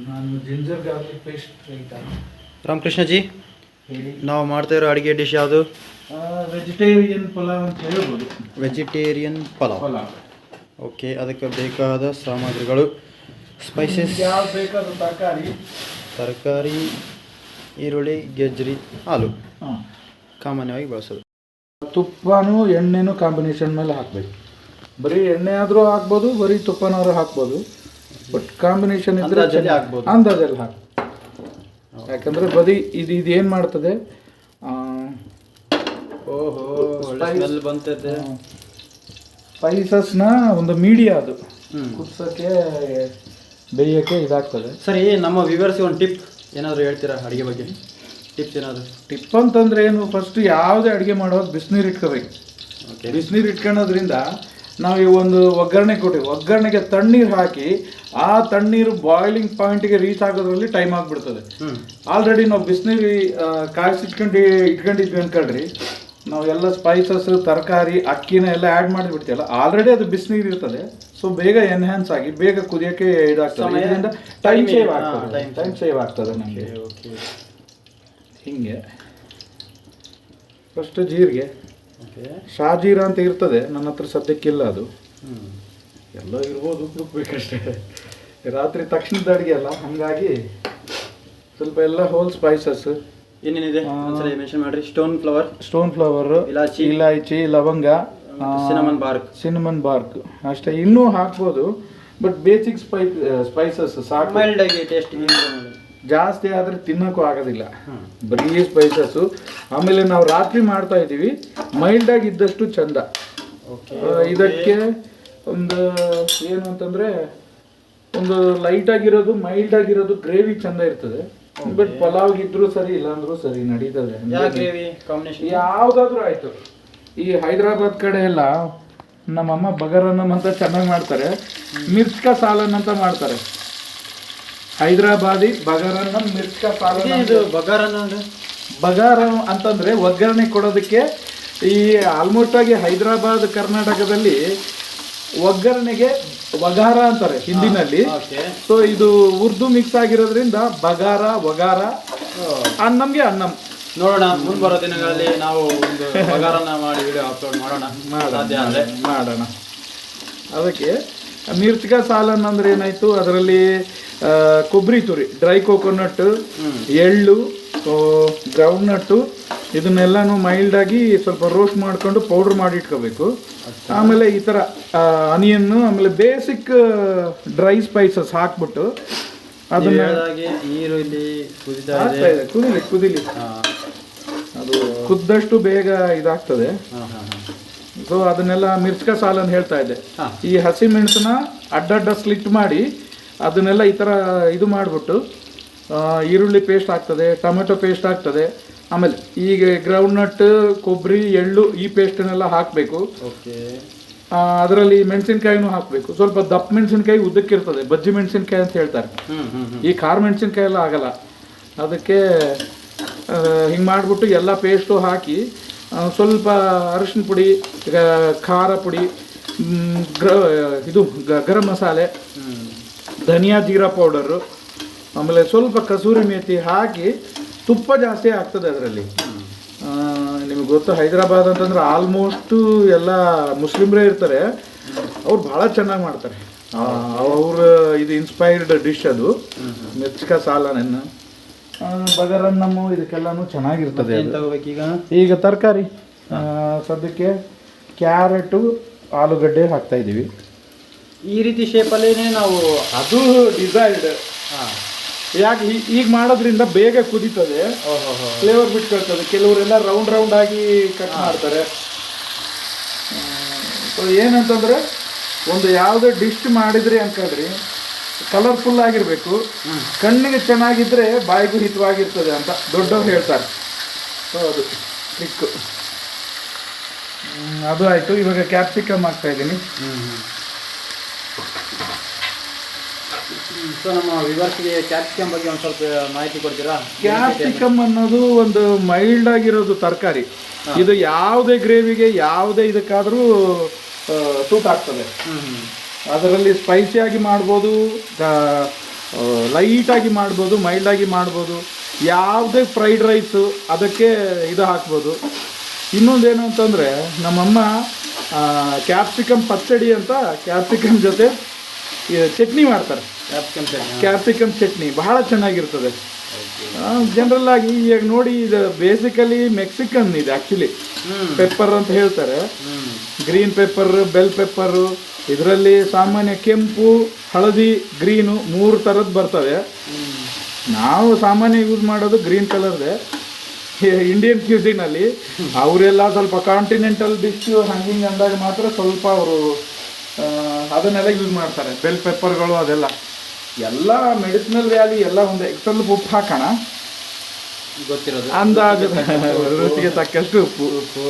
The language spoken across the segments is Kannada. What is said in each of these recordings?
ನಾನು ಜಿಂಜರ್ ಗಾರ್ಲಿಕ್ ಪೇಸ್ಟ್ ರೈತ. ರಾಮಕೃಷ್ಣ ಜಿ, ನಾವು ಮಾಡ್ತಾ ಇರೋ ಅಡುಗೆ ಡಿಶ್ ಯಾವುದು? ವೆಜಿಟೇರಿಯನ್ ಪಲಾವ್ ಅಂತ ಹೇಳ್ಬೋದು. ವೆಜಿಟೇರಿಯನ್ ಪಲಾವ್. ಓಕೆ, ಅದಕ್ಕೆ ಬೇಕಾದ ಸಾಮಗ್ರಿಗಳು: ಸ್ಪೈಸಸ್, ಯಾವ್ದು ಬೇಕಾದ ತರಕಾರಿ, ಈರುಳ್ಳಿ, ಗೆಜ್ಜರಿ, ಹಾಲು ಕಾಮನ್ಯವಾಗಿ ಬಳಸೋದು. ತುಪ್ಪನೂ ಎಣ್ಣೆನೂ ಕಾಂಬಿನೇಷನ್ ಮೇಲೆ ಹಾಕಬೇಕು. ಬರೀ ಎಣ್ಣೆ ಆದರೂ ಹಾಕ್ಬೋದು, ಬರೀ ತುಪ್ಪನಾದ್ರೂ ಹಾಕ್ಬೋದು. ಬಟ್ ಕಾಂಬಿನೇಷನ್ ಇದ್ರೆ ಹಾಕ್ಬೋದು, ಅಂದಾಜಲ್ಲಿ ಹಾಕಿ. ಯಾಕಂದರೆ ಬರೀ ಇದೇನು ಮಾಡ್ತದೆ, ಬಂತದೆ ಸ್ಪೈಸಸ್ನ ಒಂದು ಮೀಡಿಯಾ ಅದು ಕುದಿಸೋಕ್ಕೆ ಬೇಯೋಕ್ಕೆ ಇದಾಗ್ತದೆ. ಸರಿ, ನಮ್ಮ ವ್ಯೂವರ್ಸ್ಗೆ ಒಂದು ಟಿಪ್ ಏನಾದರೂ ಹೇಳ್ತೀರಾ ಅಡುಗೆ ಬಗ್ಗೆ? ಟಿಪ್ಸ್ ಏನಾದರೂ? ಟಿಪ್ ಅಂತಂದ್ರೆ ಏನು, ಫಸ್ಟ್ ಯಾವುದೇ ಅಡುಗೆ ಮಾಡೋದು ಬಿಸಿನೀರು ಇಟ್ಕೋಬೇಕು. ಬಿಸಿನೀರು ಇಟ್ಕೊಳ್ಳೋದ್ರಿಂದ ನಾವು ಈ ಒಂದು ಒಗ್ಗರಣೆ ಕೊಟ್ಟಿವಿ, ಒಗ್ಗರಣೆಗೆ ತಣ್ಣೀರು ಹಾಕಿ ಆ ತಣ್ಣೀರು ಬಾಯ್ಲಿಂಗ್ ಪಾಯಿಂಟ್ಗೆ ರೀಚ್ ಆಗೋದ್ರಲ್ಲಿ ಟೈಮ್ ಆಗಿಬಿಡ್ತದೆ. ಆಲ್ರೆಡಿ ನಾವು ಬಿಸಿನೀರು ಇಟ್ಕೊಂಡಿದ್ವಿ ಅನ್ಕೊಳ್ರಿ, ನಾವು ಎಲ್ಲ ಸ್ಪೈಸಸ್, ತರಕಾರಿ, ಅಕ್ಕಿನ ಎಲ್ಲ ಆ್ಯಡ್ ಮಾಡಿಬಿಡ್ತೀವಲ್ಲ, ಆಲ್ರೆಡಿ ಅದು ಬಿಸಿನೀರು ಇರ್ತದೆ. ಸೊ ಬೇಗ ಎನ್ಹ್ಯಾನ್ಸ್ ಆಗಿ ಬೇಗ ಕುದಿಯೋಕ್ಕೆ ಇದಾಗ್ತದೆ. ಇದರಿಂದ ಟೈಮ್ ಸೇವ್ ಆಗ್ತದೆ ನಮಗೆ. ಹಿಂಗೆ ಫಸ್ಟ್ ಜೀರಿಗೆ, ಶಾಜೀರ ಅಂತ ಇರ್ತದೆ, ನನ್ನ ಹತ್ರ ಸದ್ಯಕ್ಕಿಲ್ಲ ಅದು. ಎಲ್ಲ ಇರ್ಬೋದು, ಹುಡುಕ್ಬೇಕಷ್ಟೇ. ರಾತ್ರಿ ತಕ್ಷಣದ ಅಡುಗೆ ಅಲ್ಲ, ಹಾಗಾಗಿ ಸ್ವಲ್ಪ ಎಲ್ಲ ಹೋಲ್ ಸ್ಪೈಸಸ್ ಏನೇನಿದೆ ಮೆನ್ಷನ್ ಮಾಡ್ರಿ. ಸ್ಟೋನ್ ಫ್ಲವರ್, ಇಲಾಚಿ, ಲವಂಗ, ಸಿನಮನ್ ಬಾರ್ಕ್ ಅಷ್ಟೇ. ಇನ್ನೂ ಹಾಕ್ಬೋದು, ಬಟ್ ಬೇಸಿಕ್ ಸ್ಪೈಸಸ್ ಸಾಕು. ಮೈಲ್ಡ್ ಆಗಿ ಟೇಸ್ಟ್, ಜಾಸ್ತಿ ಆದರೆ ತಿನ್ನೋಕ್ಕೂ ಆಗೋದಿಲ್ಲ, ಬರೀ ಸ್ಪೈಸಸ್ಸು. ಆಮೇಲೆ ನಾವು ರಾತ್ರಿ ಮಾಡ್ತಾ ಇದ್ದೀವಿ, ಮೈಲ್ಡಾಗಿ ಇದ್ದಷ್ಟು ಚಂದ. ಇದಕ್ಕೆ ಒಂದು ಏನು ಅಂತಂದರೆ, ಒಂದು ಲೈಟಾಗಿರೋದು, ಮೈಲ್ಡಾಗಿರೋದು ಗ್ರೇವಿ ಚಂದ ಇರ್ತದೆ. ಬಟ್ ಪಲಾವ್ಗಿದ್ರೂ ಸರಿ, ಇಲ್ಲಾಂದ್ರೂ ಸರಿ ನಡೀತದೆ. ಯಾವುದಾದ್ರೂ ಆಯಿತು. ಈ ಹೈದರಾಬಾದ್ ಕಡೆ ಎಲ್ಲ ನಮ್ಮಮ್ಮ ಬಗಾರನ್ನಂ ಅಂತ ಚೆನ್ನಾಗಿ ಮಾಡ್ತಾರೆ, ಮಿರ್ಚ್ ಕಾ ಸಾಲನ್ ಅಂತ ಮಾಡ್ತಾರೆ. ಹೈದರಾಬಾದಿ ಬಗಾರನ್ನಂ, ಮಿರ್ಚ್ ಕಾ ಸಾಲನ್. ಬಗಾರ ಅಂತಂದರೆ ಒಗ್ಗರಣೆ ಕೊಡೋದಕ್ಕೆ. ಈ ಆಲ್ಮೋಸ್ಟ್ ಆಗಿ ಹೈದರಾಬಾದ್, ಕರ್ನಾಟಕದಲ್ಲಿ ಒಗ್ಗರಣೆಗೆ ವಗಾರ ಅಂತಾರೆ ಹಿಂದಿನಲ್ಲಿ. ಸೊ ಇದು ಉರ್ದು ಮಿಕ್ಸ್ ಆಗಿರೋದ್ರಿಂದ ಬಗಾರ, ವಗಾರ, ಅನ್ನಂಗೆ ಅನ್ನಂ. ನೋಡೋಣ, ಮುಂದೆ ಬರೋ ದಿನಗಳಲ್ಲಿ ನಾವು ಒಂದು ಬಗಾರನ್ನ ಮಾಡಿ ವಿಡಿಯೋ ಅಪ್ಲೋಡ್ ಮಾಡೋಣ. ಅದಕ್ಕೆ ಮಿರ್ಚ್ ಕಾ ಸಾಲನ್ ಅಂದ್ರೆ ಏನಾಯ್ತು, ಅದರಲ್ಲಿ ಕೊಬ್ಬರಿ ತುರಿ, ಡ್ರೈ ಕೋಕೋನಟ್, ಎಳ್ಳು, ಗ್ರೌಂಡ್ ನಟ್ಟು, ಇದನ್ನೆಲ್ಲನೂ ಮೈಲ್ಡಾಗಿ ಸ್ವಲ್ಪ ರೋಸ್ಟ್ ಮಾಡಿಕೊಂಡು ಪೌಡ್ರ್ ಮಾಡಿ ಇಟ್ಕೋಬೇಕು. ಆಮೇಲೆ ಈ ಥರ ಅನಿಯನ್ನು, ಆಮೇಲೆ ಬೇಸಿಕ್ ಡ್ರೈ ಸ್ಪೈಸಸ್ ಹಾಕ್ಬಿಟ್ಟು ಅದನ್ನ ಕುದಿಲಿ. ಅದು ಕುದ್ದಷ್ಟು ಬೇಗ ಇದಾಗ್ತದೆ. ಸೊ ಅದನ್ನೆಲ್ಲ ಮಿರ್ಚ್ ಕಾ ಸಾಲನ್ ಹೇಳ್ತಾ ಇದ್ದೆ. ಈ ಹಸಿ ಮೆಣಸನ್ನ ಅಡ್ಡಡ್ಡ ಸ್ಲಿಟ್ ಮಾಡಿ ಅದನ್ನೆಲ್ಲ ಈ ಥರ ಇದು ಮಾಡಿಬಿಟ್ಟು ಈರುಳ್ಳಿ ಪೇಸ್ಟ್ ಆಗ್ತದೆ, ಟೊಮೆಟೊ ಪೇಸ್ಟ್ ಆಗ್ತದೆ. ಆಮೇಲೆ ಈಗ ಗ್ರೌಂಡ್ ನಟ್, ಕೊಬ್ಬರಿ, ಎಳ್ಳು, ಈ ಪೇಸ್ಟನ್ನೆಲ್ಲ ಹಾಕಬೇಕು. ಅದರಲ್ಲಿ ಮೆಣಸಿನ್ಕಾಯಿನೂ ಹಾಕಬೇಕು. ಸ್ವಲ್ಪ ದಪ್ಪ ಮೆಣಸಿನ್ಕಾಯಿ ಉದ್ದಕ್ಕಿರ್ತದೆ, ಬಜ್ಜಿ ಮೆಣಸಿನ್ಕಾಯಿ ಅಂತ ಹೇಳ್ತಾರೆ. ಈ ಖಾರ ಮೆಣಸಿನ್ಕಾಯಿ ಎಲ್ಲ ಆಗಲ್ಲ. ಅದಕ್ಕೆ ಹಿಂಗೆ ಮಾಡಿಬಿಟ್ಟು ಎಲ್ಲ ಪೇಸ್ಟು ಹಾಕಿ, ಸ್ವಲ್ಪ ಅರಿಶಿನ ಪುಡಿ, ಖಾರ ಪುಡಿ, ಇದು ಗರಂ ಮಸಾಲೆ, ಧನಿಯಾ ಜೀರಾ ಪೌಡರು, ಆಮೇಲೆ ಸ್ವಲ್ಪ ಕಸೂರಿ ಮೇಥಿ ಹಾಕಿ, ತುಪ್ಪ ಜಾಸ್ತಿ ಆಗ್ತದೆ ಅದರಲ್ಲಿ. ನಿಮಗೆ ಗೊತ್ತು, ಹೈದರಾಬಾದ್ ಅಂತಂದ್ರೆ ಆಲ್ಮೋಸ್ಟು ಎಲ್ಲ ಮುಸ್ಲಿಮ್ರೇ ಇರ್ತಾರೆ. ಅವ್ರು ಭಾಳ ಚೆನ್ನಾಗಿ ಮಾಡ್ತಾರೆ. ಅವ್ರ ಇದು ಇನ್ಸ್ಪೈರ್ಡ್ ಡಿಶ್ ಅದು, ಮಿರ್ಚ್ ಕಾ ಸಾಲನ್, ಬಗಾರನ್ನಮ್ಮು, ಇದಕ್ಕೆಲ್ಲನೂ ಚೆನ್ನಾಗಿರ್ತದೆ. ಈಗ ತರಕಾರಿ ಸದ್ಯಕ್ಕೆ ಕ್ಯಾರೆಟು, ಆಲೂಗಡ್ಡೆ ಹಾಕ್ತಾ ಇದ್ದೀವಿ. ಈ ರೀತಿ ಶೇಪಲ್ಲೇ ನಾವು, ಅದು ಡಿಸೈರ್ಡ್. ಯಾಕೆ ಈಗ ಮಾಡೋದ್ರಿಂದ ಬೇಗ ಕುದೀತದೆ, ಫ್ಲೇವರ್ ಬಿಟ್ಕೊಳ್ತದೆ. ಕೆಲವರೆಲ್ಲ ರೌಂಡ್ ಆಗಿ ಕಟ್ ಮಾಡ್ತಾರೆ. ಸೊ ಏನಂತಂದರೆ, ಒಂದು ಯಾವುದೇ ಡಿಶ್ ಮಾಡಿದ್ರಿ ಅನ್ಕೊಳ್ರಿ, ಕಲರ್ಫುಲ್ ಆಗಿರಬೇಕು, ಕಣ್ಣಿಗೆ ಚೆನ್ನಾಗಿದ್ದರೆ ಬಾಯಿಗೂ ಹಿತವಾಗಿರ್ತದೆ ಅಂತ ದೊಡ್ಡವ್ರು ಹೇಳ್ತಾರೆ. ಸೊ ಅದು ಟ್ರಿಕ್ಕು. ಅದು ಆಯಿತು. ಇವಾಗ ಕ್ಯಾಪ್ಸಿಕಮ್ ಹಾಕ್ತಾ ಇದ್ದೀನಿ. ಸೊ ನಮ್ಮ ವ್ಯೂವರ್ಸ್ಗೆ ಕ್ಯಾಪ್ಸಿಕಮ್ ಬಗ್ಗೆ ಒಂದು ಸ್ವಲ್ಪ ಮಾಹಿತಿ ಕೊಡ್ತೀರಾ? ಕ್ಯಾಪ್ಸಿಕಮ್ ಅನ್ನೋದು ಒಂದು ಮೈಲ್ಡ್ ಆಗಿರೋದು ತರಕಾರಿ. ಇದು ಯಾವುದೇ ಗ್ರೇವಿಗೆ, ಯಾವುದೇ ಇದಕ್ಕಾದರೂ ಸೂಟ್ ಆಗ್ತದೆ. ಅದರಲ್ಲಿ ಸ್ಪೈಸಿಯಾಗಿ ಮಾಡ್ಬೋದು, ಲೈಟಾಗಿ ಮಾಡ್ಬೋದು, ಮೈಲ್ಡಾಗಿ ಮಾಡ್ಬೋದು. ಯಾವುದೇ ಫ್ರೈಡ್ ರೈಸು ಅದಕ್ಕೆ ಇದು ಹಾಕ್ಬೋದು. ಇನ್ನೊಂದೇನು ಅಂತಂದರೆ ನಮ್ಮಮ್ಮ ಕ್ಯಾಪ್ಸಿಕಮ್ ಪಚ್ಚಡಿ ಅಂತ ಕ್ಯಾಪ್ಸಿಕಮ್ ಜೊತೆ ಚಟ್ನಿ ಮಾಡ್ತಾರೆ. ಕ್ಯಾಪ್ಸಿಕಮ್ ಚಟ್ನಿ ಬಹಳ ಚೆನ್ನಾಗಿರ್ತದೆ. ಜನರಲ್ ಆಗಿ ಈಗ ನೋಡಿ, ಇದು ಬೇಸಿಕಲಿ ಮೆಕ್ಸಿಕನ್ ಇದೆ ಆ್ಯಕ್ಚುಲಿ. ಪೆಪ್ಪರ್ ಅಂತ ಹೇಳ್ತಾರೆ, ಗ್ರೀನ್ ಪೆಪ್ಪರ್, ಬೆಲ್ ಪೆಪ್ಪರು. ಇದರಲ್ಲಿ ಸಾಮಾನ್ಯ ಕೆಂಪು, ಹಳದಿ, ಗ್ರೀನು 3 ಥರದ್ದು ಬರ್ತವೆ. ನಾವು ಸಾಮಾನ್ಯ ಯೂಸ್ ಮಾಡೋದು ಗ್ರೀನ್ ಕಲರ್ದೆ. ಇಂಡಿಯನ್ ಕ್ಯೂಸಿನಲ್ಲಿ ಅವರೆಲ್ಲ ಸ್ವಲ್ಪ ಕಾಂಟಿನೆಂಟಲ್ ಡಿಶ್ ಹಂಗಿಂಗ್ ಅಂದಾಗ ಮಾತ್ರ ಸ್ವಲ್ಪ ಅವರು ಅದನ್ನೆಲ್ಲ ಯೂಸ್ ಮಾಡ್ತಾರೆ, ಬೆಲ್ ಪೆಪ್ಪರ್ಗಳು ಅದೆಲ್ಲ. ಎಲ್ಲ ಮೆಡಿಸಿನಲ್ ವ್ಯಾಲ್ಯೂ ಎಲ್ಲ ಒಂದೇ. ಸ್ವಲ್ಪ ಉಪ್ಪು ಹಾಕೋಣ, ಗೊತ್ತಿರೋದು ಅಂದಾಜು ರುಚಿಗೆ ತಕ್ಕಷ್ಟು ಉಪ್ಪು.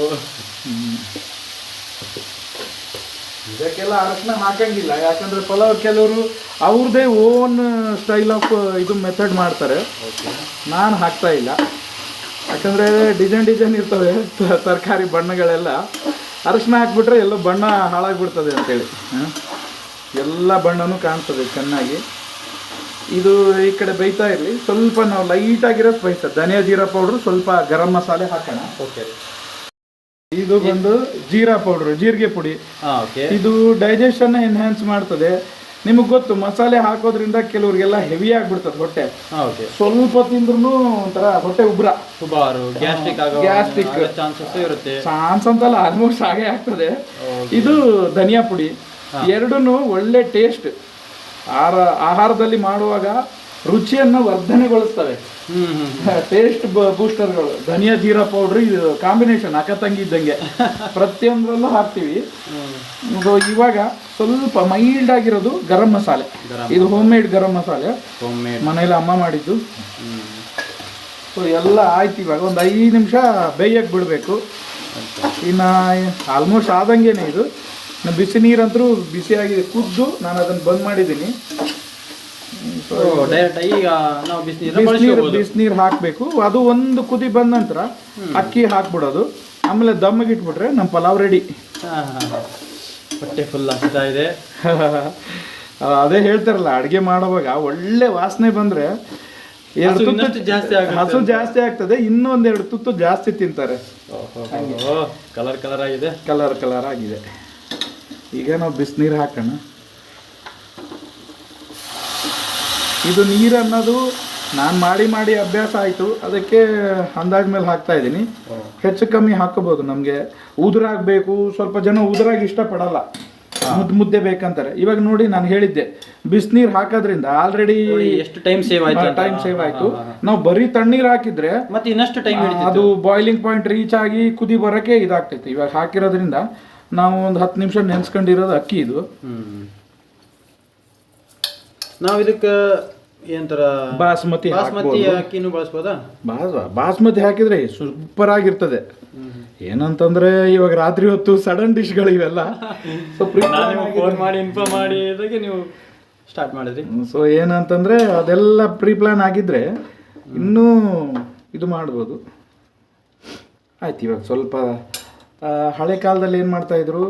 ಇದಕ್ಕೆಲ್ಲ ಅರಶಿನ ಹಾಕಂಗಿಲ್ಲ, ಯಾಕಂದ್ರೆ ಪಲಾವ್ ಕೆಲವರು ಅವ್ರದ್ದೇ ಓನ್ ಸ್ಟೈಲ್ ಆಫ್ ಇದು ಮೆಥಡ್ ಮಾಡ್ತಾರೆ. ನಾನು ಹಾಕ್ತಾ ಇಲ್ಲ, ಯಾಕಂದರೆ ಡಿಸೈನ್ ಇರ್ತವೆ ತರಕಾರಿ ಬಣ್ಣಗಳೆಲ್ಲ. ಅರಶಿನ ಹಾಕ್ಬಿಟ್ರೆ ಎಲ್ಲ ಬಣ್ಣ ಹಾಳಾಗ್ಬಿಡ್ತದೆ ಅಂತೇಳಿ ಎಲ್ಲ ಬಣ್ಣನೂ ಕಾಣ್ತದೆ ಚೆನ್ನಾಗಿ. ಇದು ಈ ಕಡೆ ಬೇಯ್ತಾ ಇರಲಿ. ಸ್ವಲ್ಪ ನಾವು ಲೈಟಾಗಿರೋ ಸ್ಪೈಸ್, ಧನಿಯಾ ಜೀರಾ ಪೌಡ್ರು, ಸ್ವಲ್ಪ ಗರಂ ಮಸಾಲೆ ಹಾಕೋಣ. ಓಕೆ. ಇದು ಬಂದು ಜೀರಾ ಪೌಡ್ರು, ಜೀರಿಗೆ ಪುಡಿ. ಇದು ಡೈಜೆಷನ್ ಎನ್ಹ್ಯಾನ್ಸ್ ಮಾಡ್ತದೆ. ನಿಮಗೆ ಗೊತ್ತು, ಮಸಾಲೆ ಹಾಕೋದ್ರಿಂದ ಕೆಲವ್ರಿಗೆಲ್ಲ ಹೆವಿ ಆಗಿಬಿಡ್ತದೆ ಹೊಟ್ಟೆ. ಸ್ವಲ್ಪ ತಿಂದ್ರೂ ಒಂಥರ ಹೊಟ್ಟೆ ಉಬ್ರ, ಗ್ಯಾಸ್ಟ್ರಿಕ್ ಚಾನ್ಸ್ ಅಂತಲ್ಲ, ಆಲ್ಮೋಸ್ಟ್ ಹಾಗೆ ಆಗ್ತದೆ. ಇದು ಧನಿಯಾ ಪುಡಿ. ಎರಡೂ ಒಳ್ಳೆ ಟೇಸ್ಟ್, ಆಹಾರದಲ್ಲಿ ಮಾಡುವಾಗ ರುಚಿಯನ್ನು ವರ್ಧನೆಗೊಳಿಸ್ತವೆ. ಟೇಸ್ಟ್ ಬೂಸ್ಟರ್ಗಳು. ಧನಿಯಾ ಜೀರಾ ಪೌಡ್ರ್ ಇದು ಕಾಂಬಿನೇಷನ್ ಅಕ್ಕ ತಂಗಿ ಇದ್ದಂಗೆ, ಪ್ರತಿಯೊಂದರಲ್ಲೂ ಹಾಕ್ತೀವಿ. ಇವಾಗ ಸ್ವಲ್ಪ ಮೈಲ್ಡ್ ಆಗಿರೋದು ಗರಂ ಮಸಾಲೆ. ಇದು ಹೋಮ್ ಮೇಡ್ ಗರಂ ಮಸಾಲೆ, ಮನೇಲಿ ಅಮ್ಮ ಮಾಡಿದ್ದು. ಸೊ ಎಲ್ಲ ಆಯ್ತು. ಇವಾಗ ಒಂದು 5 ನಿಮಿಷ ಬೇಯಕ್ಕೆ ಬಿಡಬೇಕು. ಇನ್ನು ಆಲ್ಮೋಸ್ಟ್ ಆದಂಗೆನೆ ಇದು. ಬಿಸಿ ನೀರಂತರೂ ಬಿಸಿಯಾಗಿದೆ, ಕುದ್ದು ನಾನು ಅದನ್ನು ಬಂದ್ ಮಾಡಿದ್ದೀನಿ. ಬಿಸಿನೀರು ಹಾಕಬೇಕು. ಅದು ಒಂದು ಕುದಿ ಬಂದ ನಂತರ ಅಕ್ಕಿ ಹಾಕ್ಬಿಡೋದು. ಆಮೇಲೆ ದಮ್ಮಿಗೆ ಇಟ್ಬಿಟ್ರೆ ನಮ್ಮ ಪಲಾವ್ ರೆಡಿ. ಹೊಟ್ಟೆ ಫುಲ್ ಆಗ್ತಾ ಇದೆ. ಅದೇ ಹೇಳ್ತಾರಲ್ಲ, ಅಡುಗೆ ಮಾಡುವಾಗ ಒಳ್ಳೆ ವಾಸನೆ ಬಂದರೆ ಹಸು ಜಾಸ್ತಿ ಆಗ್ತದೆ, ಇನ್ನೊಂದೆರಡು ತುತ್ತು ಜಾಸ್ತಿ ತಿಂತಾರೆ. ಕಲರ್ ಆಗಿದೆ. ಈಗ ನಾವು ಬಿಸಿನೀರು ಹಾಕೋಣ. ಇದು ನೀರು ಅನ್ನೋದು ನಾನು ಮಾಡಿ ಅಭ್ಯಾಸ ಆಯಿತು, ಅದಕ್ಕೆ ಅಂದಾಜ್ ಮೇಲೆ ಹಾಕ್ತಾ ಇದ್ದೀನಿ. ಹೆಚ್ಚು ಕಮ್ಮಿ ಹಾಕೋಬೋದು. ನಮಗೆ ಉದುರಾಗಬೇಕು, ಸ್ವಲ್ಪ ಜನ ಉದುರಾಗಿ ಇಷ್ಟಪಡಲ್ಲ, ಮುದ್ದೆ ಬೇಕಂತಾರೆ. ಇವಾಗ ನೋಡಿ, ನಾನು ಹೇಳಿದ್ದೆ ಬಿಸಿನೀರು ಹಾಕೋದ್ರಿಂದ ಆಲ್ರೆಡಿ ಎಷ್ಟು ಟೈಮ್ ಸೇವ್ ಆಯ್ತು. ನಾವು ಬರೀ ತಣ್ಣೀರು ಹಾಕಿದ್ರೆ ಮತ್ತೆ ಇನ್ನಷ್ಟು ಟೈಮ್ ಅದು ಬಾಯ್ಲಿಂಗ್ ಪಾಯಿಂಟ್ ರೀಚ್ ಆಗಿ ಕುದಿ ಬರೋಕ್ಕೆ ಇದಾಗ್ತೈತೆ. ಇವಾಗ ಹಾಕಿರೋದ್ರಿಂದ ನಾವು ಒಂದು 10 ನಿಮಿಷ ನೆನೆಸ್ಕೊಂಡಿರೋದು ಅಕ್ಕಿ ಇದು. ನಾವು ಇದಕ್ಕೆ ಏನಂತರ ಬಾಸ್ಮತಿ ಅಕ್ಕಿನೂ ಬಳಸ್ಬೋದಾ? ಬಾಸ್ಮತಿ ಹಾಕಿದ್ರೆ ಸೂಪರ್ ಆಗಿರ್ತದೆ. ಏನಂತಂದ್ರೆ ಇವಾಗ ರಾತ್ರಿ ಹೊತ್ತು ಸಡನ್ ಡಿಶ್ಗಳು ಇವೆಲ್ಲ ಫೋನ್ ಮಾಡಿ ಇನ್ಫಾರ್ಮ್ ಮಾಡಿ ನೀವು ಸ್ಟಾರ್ಟ್ ಮಾಡಿದ್ರಿ. ಸೊ ಏನಂತಂದ್ರೆ ಅದೆಲ್ಲ ಪ್ರೀ ಪ್ಲಾನ್ ಆಗಿದ್ರೆ ಇನ್ನೂ ಇದು ಮಾಡ್ಬೋದು. ಆಯ್ತು. ಇವಾಗ ಸ್ವಲ್ಪ ಹಳೆ ಕಾಲದಲ್ಲಿ ಏನು ಮಾಡ್ತಾ ಇದ್ರು,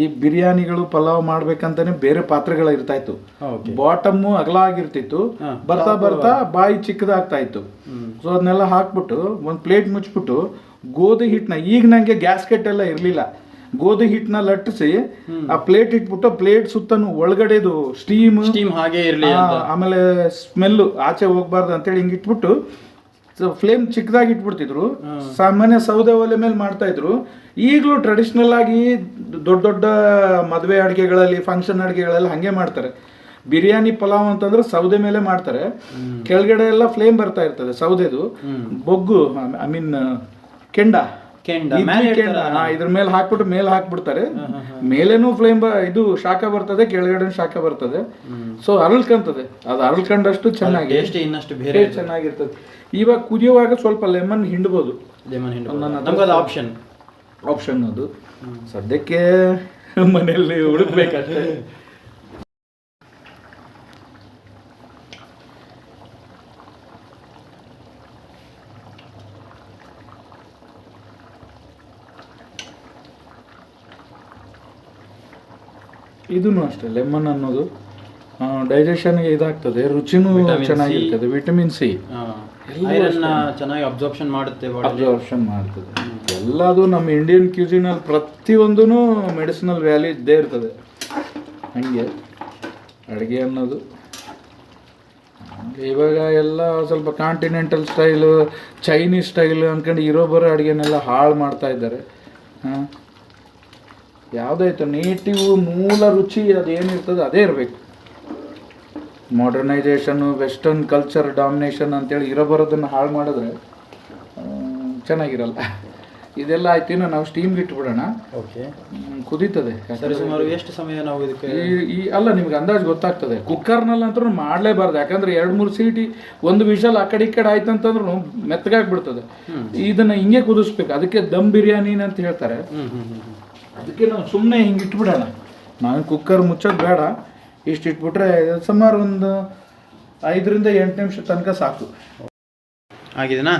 ಈ ಬಿರಿಯಾನಿಗಳು ಪಲಾವ್ ಮಾಡ್ಬೇಕಂತಾನೆ ಬೇರೆ ಪಾತ್ರೆಗಳು ಇರ್ತಾ ಇತ್ತು. ಬಾಟಮ್ಮು ಅಗಲ ಆಗಿರ್ತಿತ್ತು, ಬರ್ತಾ ಬಾಯಿ ಚಿಕ್ಕದಾಗ್ತಾ ಇತ್ತು. ಸೊ ಅದನ್ನೆಲ್ಲ ಹಾಕ್ಬಿಟ್ಟು ಒಂದು ಪ್ಲೇಟ್ ಮುಚ್ಬಿಟ್ಟು ಗೋಧಿ ಹಿಟ್ಟನ್ನ, ಈಗ ನಂಗೆ ಗ್ಯಾಸ್ಕೆಟ್ ಎಲ್ಲ ಇರಲಿಲ್ಲ, ಗೋಧಿ ಹಿಟ್ಟನ್ನ ಲಟ್ಟಿಸಿ ಆ ಪ್ಲೇಟ್ ಇಟ್ಬಿಟ್ಟು ಪ್ಲೇಟ್ ಸುತ್ತನು ಒಳಗಡೆದು ಸ್ಟೀಮ್ ಹಾಗೆ ಇರಲಿ, ಆಮೇಲೆ ಸ್ಮೆಲ್ಲು ಆಚೆ ಹೋಗ್ಬಾರ್ದು ಅಂತೇಳಿ ಹಿಂಗೆ ಇಟ್ಬಿಟ್ಟು ಫ್ಲೇಮ್ ಚಿಕ್ಕದಾಗಿ ಇಟ್ಬಿಡ್ತಿದ್ರು. ಸಾಮಾನ್ಯ ಸೌದೆ ಒಲೆ ಮೇಲೆ ಮಾಡ್ತಾ ಇದ್ರು. ಈಗಲೂ ಟ್ರೆಡಿಷ್ನಲ್ ಆಗಿ ದೊಡ್ಡ ಮದುವೆ ಅಡುಗೆಗಳಲ್ಲಿ, ಫಂಕ್ಷನ್ ಅಡುಗೆಗಳೆಲ್ಲ ಹಾಗೆ ಮಾಡ್ತಾರೆ. ಬಿರಿಯಾನಿ ಪಲಾವ್ ಅಂತಂದ್ರೆ ಸೌದೆ ಮೇಲೆ ಮಾಡ್ತಾರೆ. ಕೆಳಗಡೆ ಎಲ್ಲ ಫ್ಲೇಮ್ ಬರ್ತಾ ಇರ್ತದೆ ಸೌದೆದು, ಬೊಗ್ಗು, ಐ ಮೀನ್ ಕೆಂಡ, ಇದ್ರ ಮೇಲೆ ಹಾಕ್ಬಿಟ್ಟು ಮೇಲೆ ಹಾಕ್ಬಿಡ್ತಾರೆ. ಮೇಲೇನು ಫ್ಲೇಮ್ ಇದು ಶಾಖ ಬರ್ತದೆ, ಕೆಳಗಡೆ ಶಾಖ ಬರ್ತದೆ. ಸೊ ಅರಳ್ಕಂತದೆ. ಅದು ಅರಳ್ಕೊಂಡಷ್ಟು ಚೆನ್ನಾಗಿ ಇನ್ನಷ್ಟು ಬೇರೆ ಚೆನ್ನಾಗಿರ್ತದೆ. ಇವಾಗ ಕುದಿಯುವಾಗ ಸ್ವಲ್ಪ ಲೆಮನ್ ಹಿಂಡ್ಬೋದು. ಆಪ್ಷನ್ ಅದು. ಸದ್ಯಕ್ಕೆ ಮನೆಯಲ್ಲಿ ಹುಡುಕ್ಬೇಕಷ್ಟೇ. ಇದೂ ಅಷ್ಟೇ, ಲೆಮನ್ ಅನ್ನೋದು ಡೈಜೆಷನ್ಗೆ ಇದಾಗ್ತದೆ, ರುಚಿನೂ ಚೆನ್ನಾಗಿರ್ತದೆ, ವಿಟಮಿನ್ ಸಿ ಐರನ್ ಚೆನ್ನಾಗಿ ಅಬ್ಸಾರ್ಪ್ಷನ್ ಮಾಡುತ್ತೆ, ಅಬ್ಸಾರ್ಪ್ಷನ್ ಮಾಡ್ತದೆ. ಎಲ್ಲದು ನಮ್ಮ ಇಂಡಿಯನ್ ಕ್ಯೂಸಿನಲ್ಲಿ ಪ್ರತಿಯೊಂದೂ ಮೆಡಿಸಿನಲ್ ವ್ಯಾಲ್ಯೂ ಇದ್ದೇ ಇರ್ತದೆ. ಹಂಗೆ ಅಡುಗೆ ಅನ್ನೋದು ಇವಾಗ ಎಲ್ಲ ಸ್ವಲ್ಪ ಕಾಂಟಿನೆಂಟಲ್ ಸ್ಟೈಲು, ಚೈನೀಸ್ ಸ್ಟೈಲು ಅಂದ್ಕೊಂಡು ಬರೋ ಅಡುಗೆನೆಲ್ಲ ಹಾಳು ಮಾಡ್ತಾ ಇದ್ದಾರೆ. ಯಾವುದಾಯ್ತು ನೇಟಿವ್ ಮೂಲ ರುಚಿ ಅದೇನಿರ್ತದೆ ಅದೇ ಇರಬೇಕು. ಮಾಡರ್ನೈಸೇಷನ್ನು, ವೆಸ್ಟರ್ನ್ ಕಲ್ಚರ್ ಡಾಮಿನೇಷನ್ ಅಂತೇಳಿ ಬರೋದನ್ನು ಹಾಳು ಮಾಡಿದ್ರೆ ಚೆನ್ನಾಗಿರಲ್ಲ. ಇದೆಲ್ಲ ಆಯ್ತು, ನಾವು ಸ್ಟೀಮ್ಗೆ ಇಟ್ಬಿಡೋಣ. ಓಕೆ, ಕುದೀತದೆ. ಸರಿ, ಸುಮಾರು ಎಷ್ಟು ಸಮಯ ನಾವು ಇದಕ್ಕೆ ಅಲ್ಲ ನಿಮ್ಗೆ ಅಂದಾಜು ಗೊತ್ತಾಗ್ತದೆ. ಕುಕ್ಕರ್ನಲ್ಲಂತೂ ಮಾಡಲೇಬಾರ್ದು, ಯಾಕಂದ್ರೆ 2-3 ಸೀಟಿ ಒಂದು ವಿಷಲ್ ಆ ಕಡೆ ಈ ಕಡೆ ಆಯ್ತು ಅಂತಂದ್ರೂ ಮೆತ್ತಗಾಗ್ಬಿಡ್ತದೆ. ಇದನ್ನ ಹಿಂಗೆ ಕುದಿಸ್ಬೇಕು. ಅದಕ್ಕೆ ದಮ್ ಬಿರಿಯಾನಿ ಅಂತ ಹೇಳ್ತಾರೆ. ಅದಕ್ಕೆ ನಾವು ಸುಮ್ಮನೆ ಹಿಂಗೆ ಇಟ್ಬಿಡೋಣ. ನಾವು ಕುಕ್ಕರ್ ಮುಚ್ಚೋದು ಬೇಡ, ಇಷ್ಟು ಇಟ್ಬಿಟ್ರೆ ಸುಮಾರು ಒಂದು 5ರಿಂದ 8 ನಿಮಿಷ ತನಕ ಸಾಕು. ಆಗಿದೆನಾ?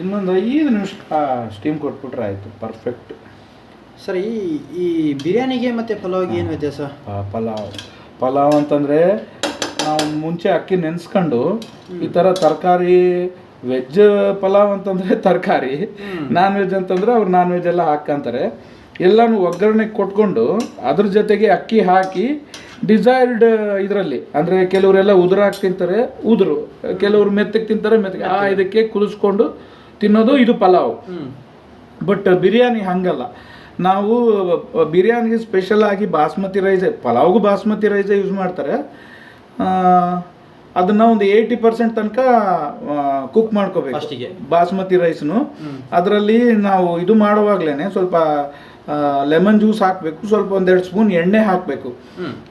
ಇನ್ನೊಂದು 5 ನಿಮಿಷ ಸ್ಟೀಮ್ ಕೊಟ್ಬಿಟ್ರೆ ಆಯಿತು, ಪರ್ಫೆಕ್ಟ್. ಸರಿ, ಈ ಬಿರಿಯಾನಿಗೆ ಮತ್ತು ಪಲಾವ್ಗೆ ಏನು ವ್ಯತ್ಯಾಸ? ಪಲಾವ್ ಅಂತಂದರೆ ನಾವು ಮುಂಚೆ ಅಕ್ಕಿ ನೆನೆಸ್ಕೊಂಡು ಈ ಥರ ತರಕಾರಿ, ವೆಜ್ ಪಲಾವ್ ಅಂತಂದರೆ ತರಕಾರಿ, ನಾನ್ ವೆಜ್ ಅಂತಂದರೆ ಅವ್ರು ನಾನ್ ವೆಜ್ ಎಲ್ಲ ಹಾಕ್ಕೊಂತಾರೆ. ಎಲ್ಲನೂ ಒಗ್ಗರಣೆ ಕೊಟ್ಕೊಂಡು ಅದ್ರ ಜೊತೆಗೆ ಅಕ್ಕಿ ಹಾಕಿ ಡಿಸೈರ್ಡ್ ಇದರಲ್ಲಿ, ಅಂದರೆ ಕೆಲವರೆಲ್ಲ ಉದುರಾಗಿ ತಿಂತಾರೆ, ಉದುರು, ಕೆಲವರು ಮೆತ್ತಗೆ ತಿಂತಾರೆ, ಮೆತ್ತಗೆ, ಇದಕ್ಕೆ ಕುದಿಸ್ಕೊಂಡು ತಿನ್ನೋದು ಇದು ಪಲಾವ್. ಬಟ್ ಬಿರಿಯಾನಿ ಹಂಗಲ್ಲ. ನಾವು ಬಿರಿಯಾನಿಗೆ ಸ್ಪೆಷಲ್ ಆಗಿ ಬಾಸ್ಮತಿ ರೈಸ್, ಪಲಾವ್ಗೂ ಬಾಸ್ಮತಿ ರೈಸೇ ಯೂಸ್ ಮಾಡ್ತಾರೆ. ಅದನ್ನು ಒಂದು 80% ತನಕ ಕುಕ್ ಮಾಡ್ಕೋಬೇಕು ಬಾಸ್ಮತಿ ರೈಸ್ನು. ಅದರಲ್ಲಿ ನಾವು ಇದು ಮಾಡುವಾಗಲೇ ಸ್ವಲ್ಪ ಲೆಮನ್ ಜ್ಯೂಸ್ ಹಾಕಬೇಕು, ಸ್ವಲ್ಪ 1-2 ಸ್ಪೂನ್ ಎಣ್ಣೆ ಹಾಕಬೇಕು.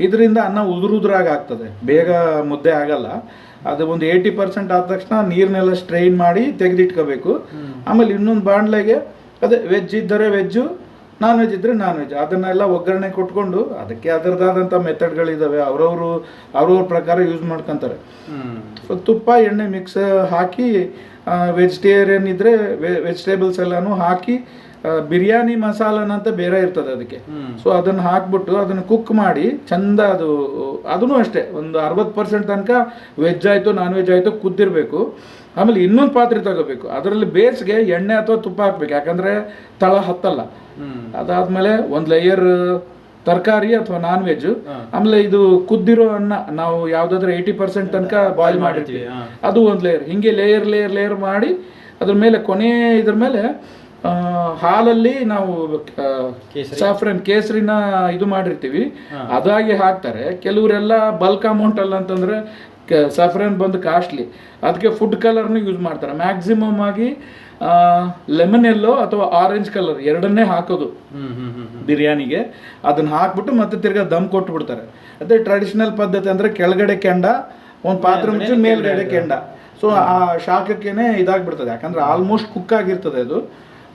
ಇದರಿಂದ ಅನ್ನ ಉದುರಾಗಿ ಆಗ್ತದೆ, ಬೇಗ ಮುದ್ದೆ ಆಗಲ್ಲ. ಅದು ಒಂದು 80% ಆದ ತಕ್ಷಣ ನೀರನ್ನೆಲ್ಲ ಸ್ಟ್ರೈನ್ ಮಾಡಿ ತೆಗೆದಿಟ್ಕೋಬೇಕು. ಆಮೇಲೆ ಇನ್ನೊಂದು ಬಾಣಲೆಗೆ ಅದೇ ವೆಜ್ ಇದ್ದರೆ ವೆಜ್ಜು, ನಾನ್ ವೆಜ್ ಇದ್ದರೆ ನಾನ್ ವೆಜ್, ಅದನ್ನೆಲ್ಲ ಒಗ್ಗರಣೆ ಕೊಟ್ಕೊಂಡು ಅದಕ್ಕೆ ಅದರದಾದಂಥ ಮೆಥಡ್ಗಳಿದ್ದಾವೆ, ಅವ್ರವ್ರ ಪ್ರಕಾರ ಯೂಸ್ ಮಾಡ್ಕೊತಾರೆ. ತುಪ್ಪ ಎಣ್ಣೆ ಮಿಕ್ಸ್ ಹಾಕಿ, ವೆಜಿಟೇರಿಯನ್ ಇದ್ದರೆ ವೆಜಿಟೇಬಲ್ಸ್ ಎಲ್ಲನೂ ಹಾಕಿ, ಬಿರಿಯಾನಿ ಮಸಾಲನಂತ ಬೇರೆ ಇರ್ತದೆ ಅದಕ್ಕೆ. ಸೊ ಅದನ್ನು ಹಾಕ್ಬಿಟ್ಟು ಅದನ್ನು ಕುಕ್ ಮಾಡಿ ಚಂದ, ಅದೂ ಅಷ್ಟೇ ಒಂದು 60% ತನಕ ವೆಜ್ ಆಯಿತು ನಾನ್ ವೆಜ್ ಆಯಿತು ಕುದ್ದಿರಬೇಕು. ಆಮೇಲೆ ಇನ್ನೊಂದು ಪಾತ್ರೆ ತಗೋಬೇಕು, ಅದರಲ್ಲಿ ಬೇಸ್ಗೆ ಎಣ್ಣೆ ಅಥವಾ ತುಪ್ಪ ಹಾಕ್ಬೇಕು, ಯಾಕಂದರೆ ತಳ ಹತ್ತಲ್ಲ. ಅದಾದಮೇಲೆ ಒಂದು ಲೇಯರ್ ತರಕಾರಿ ಅಥವಾ ನಾನ್ ವೆಜ್, ಆಮೇಲೆ ಇದು ಕುದ್ದಿರೋ ಅನ್ನ ನಾವು ಯಾವುದಾದ್ರೂ 80% ತನಕ ಬಾಯ್ಲ್ ಮಾಡಿರ್ತೀವಿ, ಅದು ಒಂದು ಲೇಯರ್. ಹಿಂಗೆ ಲೇಯರ್ ಮಾಡಿ ಅದ್ರ ಮೇಲೆ ಕೊನೆ ಇದ್ರ ಮೇಲೆ ಹಾಲಲ್ಲಿ ನಾವು ಸಾಫ್ರನ್ ಕೇಸರಿನ ಇದು ಮಾಡಿರ್ತೀವಿ, ಅದಾಗಿ ಹಾಕ್ತಾರೆ. ಕೆಲವರೆಲ್ಲ ಬಲ್ಕ್ ಅಮೌಂಟ್ ಅಲ್ಲ ಅಂತಂದ್ರೆ ಸಾಫ್ರನ್ ಬಂದು ಕಾಸ್ಟ್ಲಿ, ಅದಕ್ಕೆ ಫುಡ್ ಕಲರ್ನು ಯೂಸ್ ಮಾಡ್ತಾರೆ. ಮ್ಯಾಕ್ಸಿಮಮ್ ಆಗಿ ಲೆಮನ್ ಎಲ್ಲೋ ಅಥವಾ ಆರೆಂಜ್ ಕಲರ್ ಎರಡನ್ನೇ ಹಾಕೋದು ಬಿರಿಯಾನಿಗೆ. ಅದನ್ನ ಹಾಕ್ಬಿಟ್ಟು ಮತ್ತೆ ತಿರ್ಗಾ ದಮ್ ಕೊಟ್ಟು ಬಿಡ್ತಾರೆ. ಅದೇ ಟ್ರೆಡಿಷನಲ್ ಪದ್ಧತಿ ಅಂದ್ರೆ ಕೆಳಗಡೆ ಕೆಂಡ, ಒಂದು ಪಾತ್ರೆ ಮುಚ್ಚಿ ಮೇಲ್ಗಡೆ ಕೆಂಡ. ಸೊ ಆ ಶಾಖಕ್ಕೇನೆ ಇದಾಗ್ಬಿಡ್ತದೆ, ಯಾಕಂದ್ರೆ ಆಲ್ಮೋಸ್ಟ್ ಕುಕ್ ಆಗಿರ್ತದೆ ಅದು.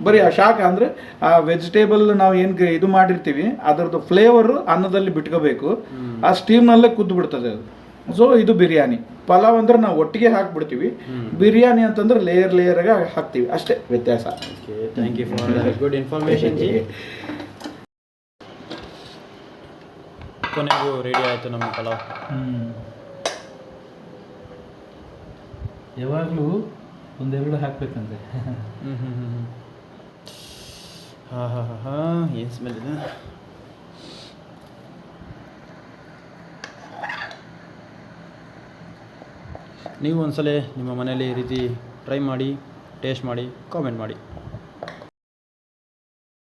ಬರೀ ಆ ಶಾಖ ಅಂದರೆ ಆ ವೆಜಿಟೇಬಲ್ ನಾವು ಏನು ಇದು ಮಾಡಿರ್ತೀವಿ ಅದರದ್ದು ಫ್ಲೇವರು ಅನ್ನದಲ್ಲಿ ಬಿಟ್ಕೋಬೇಕು, ಆ ಸ್ಟೀಮ್ನಲ್ಲೇ ಕುದ್ದು ಬಿಡ್ತದೆ ಅದು. ಸೊ ಇದು ಬಿರಿಯಾನಿ. ಪಲಾವ್ ಅಂದ್ರೆ ನಾವು ಒಟ್ಟಿಗೆ ಹಾಕ್ಬಿಡ್ತೀವಿ, ಬಿರಿಯಾನಿ ಅಂತಂದ್ರೆ ಲೇಯರ್ಗೆ ಹಾಕ್ತೀವಿ, ಅಷ್ಟೇ ವ್ಯತ್ಯಾಸ. Thank you for good information ji. ಕೊನೆಗೂ ರೆಡಿ ಆಯಿತು ನಮ್ಮ ಪಲಾವ್. ಯಾವಾಗಲೂ 1-2 ಹಾಕ್ಬೇಕಂದ್ರೆ. ಏನು ಸ್ಮೆಲ್ ಇದೆ. ನೀವು ಒಂದ್ಸಲ ನಿಮ್ಮ ಮನೆಯಲ್ಲಿ ಈ ರೀತಿ ಟ್ರೈ ಮಾಡಿ, ಟೇಸ್ಟ್ ಮಾಡಿ, ಕಾಮೆಂಟ್ ಮಾಡಿ.